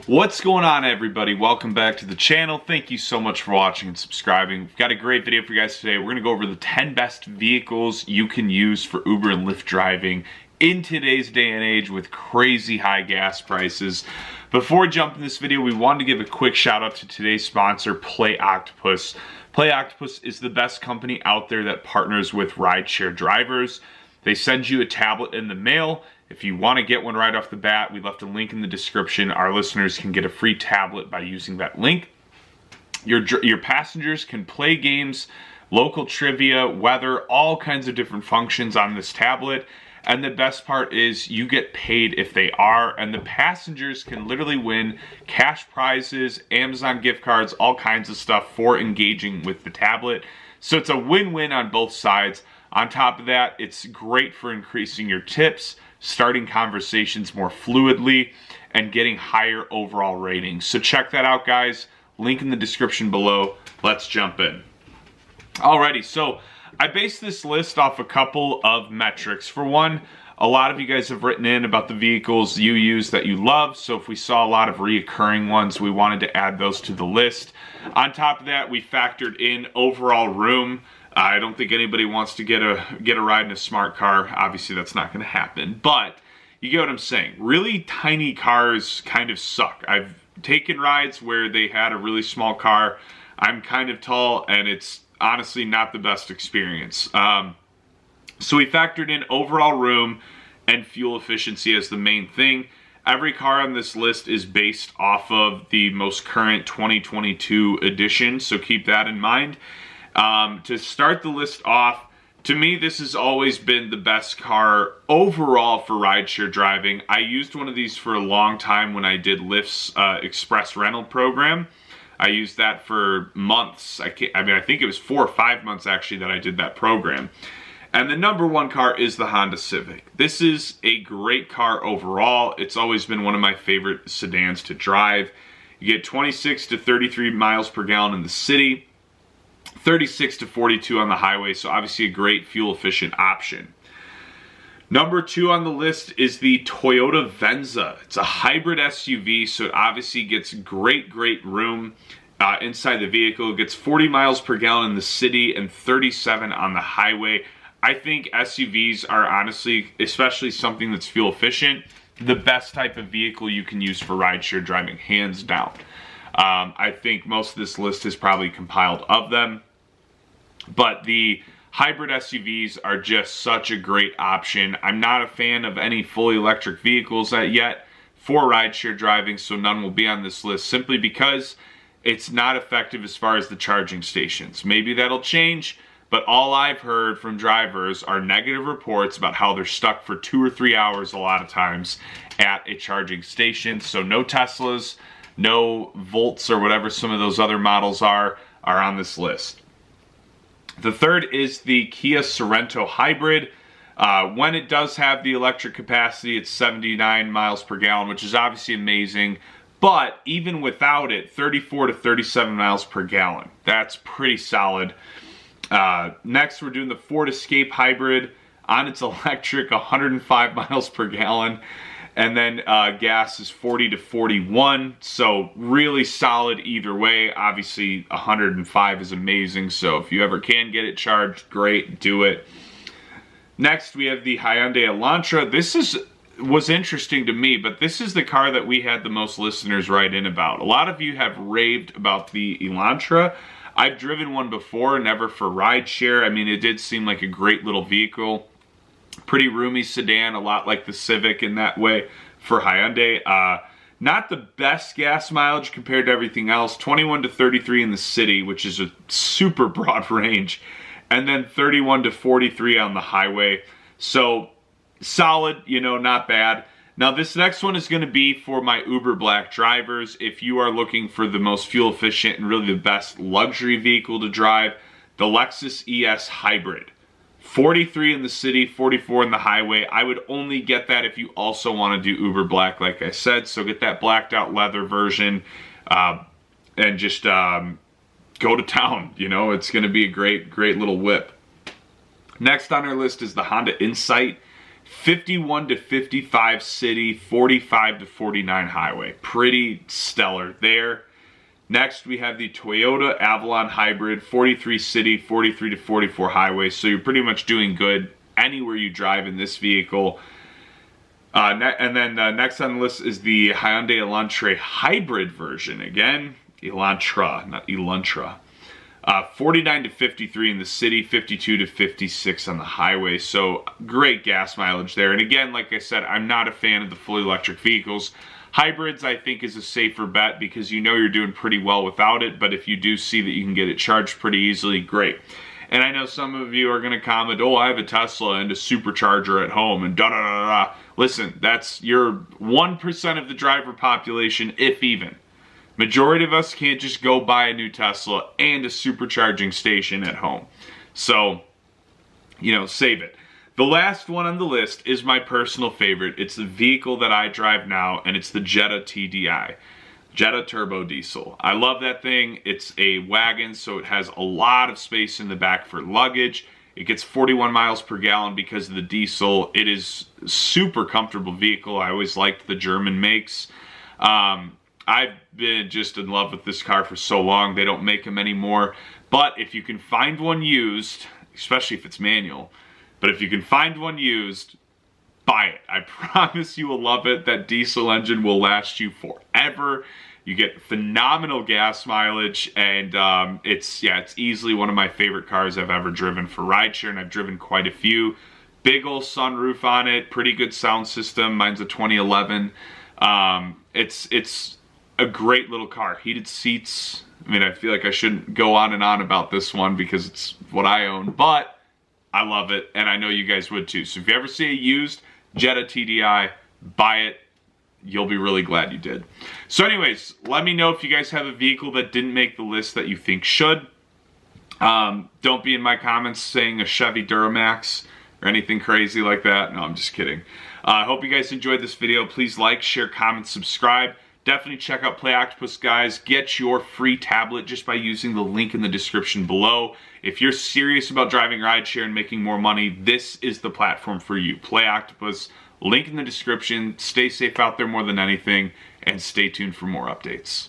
What's going on, everybody? Welcome back to the channel. Thank you so much for watching and subscribing. We've got a great video for you guys today. We're going to go over the 10 best vehicles you can use for Uber and Lyft driving in today's day and age with crazy high gas prices. Before we jump in this video, we wanted to give a quick shout out to today's sponsor, Play Octopus. Play Octopus is the best company out there that partners with rideshare drivers. They send you a tablet in the mail. If you want to get one right off the bat, we left a link in the description. Our listeners can get a free tablet by using that link. Your passengers can play games, local trivia, weather, all kinds of different functions on this tablet. And the best part is you get paid if they are, and the passengers can literally win cash prizes, Amazon gift cards, all kinds of stuff for engaging with the tablet. So it's a win-win on both sides. On top of that, it's great for increasing your tips, starting conversations more fluidly, and getting higher overall ratings. So check that out, guys. Link in the description below. Let's jump in. Alrighty, so I based this list off a couple of metrics. For one, a lot of you guys have written in about the vehicles you use that you love, so if we saw a lot of reoccurring ones, we wanted to add those to the list. On top of that, we factored in overall room. I don't think anybody wants to get a ride in a smart car. Obviously, that's not going to happen, but you get what I'm saying. Really tiny cars kind of suck. I've taken rides where they had a really small car. I'm kind of tall, and it's honestly not the best experience. So we factored in overall room and fuel efficiency as the main thing. Every car on this list is based off of the most current 2022 edition, so keep that in mind. To start the list off, to me, this has always been the best car overall for rideshare driving. I used one of these for a long time when I did Lyft's express rental program. I used that for months. I think it was 4 or 5 months actually that I did that program. And the number one car is the Honda Civic. This is a great car overall. It's always been one of my favorite sedans to drive. You get 26 to 33 miles per gallon in the city, 36 to 42 on the highway, so obviously a great fuel efficient option. Number 2 on the list is the Toyota Venza. It's a hybrid SUV, so it obviously gets great room inside the vehicle. It gets 40 miles per gallon in the city and 37 on the highway. I think SUVs are honestly, especially something that's fuel efficient, the best type of vehicle you can use for rideshare driving, hands down. I think most of this list is probably compiled of them, but the hybrid SUVs are just such a great option. I'm not a fan of any fully electric vehicles yet for rideshare driving, so none will be on this list simply because it's not effective as far as the charging stations. Maybe that'll change, but all I've heard from drivers are negative reports about how they're stuck for 2 or 3 hours a lot of times at a charging station. So no Teslas, no Volts or whatever some of those other models are on this list. The third is the Kia Sorento Hybrid. When it does have the electric capacity, it's 79 miles per gallon, which is obviously amazing. But even without it, 34 to 37 miles per gallon. That's pretty solid. Next, we're doing the Ford Escape Hybrid on its electric, 105 miles per gallon. And then gas is 40 to 41, so really solid either way. Obviously, 105 is amazing, so if you ever can get it charged, great, do it. Next, we have the Hyundai Elantra. This was interesting to me, but this is the car that we had the most listeners write in about. A lot of you have raved about the Elantra. I've driven one before, never for rideshare. I mean, it did seem like a great little vehicle. Pretty roomy sedan, a lot like the Civic in that way for Hyundai. Not the best gas mileage compared to everything else. 21 to 33 in the city, which is a super broad range. And then 31 to 43 on the highway. So solid, not bad. Now this next one is going to be for my Uber Black drivers. If you are looking for the most fuel efficient and really the best luxury vehicle to drive, the Lexus ES Hybrid. 43 in the city, 44 in the highway. I would only get that if you also want to do Uber Black, like I said. So get that blacked out leather version and just go to town. It's going to be a great little whip. Next on our list is the Honda Insight. 51 to 55 city, 45 to 49 highway. Pretty stellar there. Next, we have the Toyota Avalon Hybrid, 43 city, 43 to 44 highway. So you're pretty much doing good anywhere you drive in this vehicle. And then next on the list is the Hyundai Elantra Hybrid version. Again, Elantra, not Elantra. 49 to 53 in the city, 52 to 56 on the highway. So great gas mileage there. And again, like I said, I'm not a fan of the fully electric vehicles. Hybrids, I think, is a safer bet because you know you're doing pretty well without it. But if you do see that you can get it charged pretty easily, great. And I know some of you are going to comment, oh, I have a Tesla and a supercharger at home and da-da-da-da. Listen, that's your 1% of the driver population, if even. Majority of us can't just go buy a new Tesla and a supercharging station at home. So, you know, save it. The last one on the list is my personal favorite. It's the vehicle that I drive now, and it's the Jetta TDI. Jetta Turbo Diesel. I love that thing. It's a wagon, so it has a lot of space in the back for luggage. It gets 41 miles per gallon because of the diesel. It is a super comfortable vehicle. I always liked the German makes. I've been just in love with this car for so long. They don't make them anymore. But if you can find one used, especially if it's manual, but if you can find one used, buy it. I promise you will love it. That diesel engine will last you forever. You get phenomenal gas mileage, and it's easily one of my favorite cars I've ever driven for rideshare, and I've driven quite a few. Big old sunroof on it, pretty good sound system. Mine's a 2011. It's a great little car. Heated seats. I mean, I feel like I shouldn't go on and on about this one because it's what I own, but I love it, and I know you guys would too. So if you ever see a used Jetta TDI, buy it. You'll be really glad you did. So anyways, let me know if you guys have a vehicle that didn't make the list that you think should. Don't be in my comments saying a Chevy Duramax or anything crazy like that. No, I'm just kidding. I hope you guys enjoyed this video. Please like, share, comment, subscribe. Definitely check out Play Octopus, guys. Get your free tablet just by using the link in the description below. If you're serious about driving rideshare and making more money, this is the platform for you. Play Octopus. Link in the description. Stay safe out there more than anything, and stay tuned for more updates.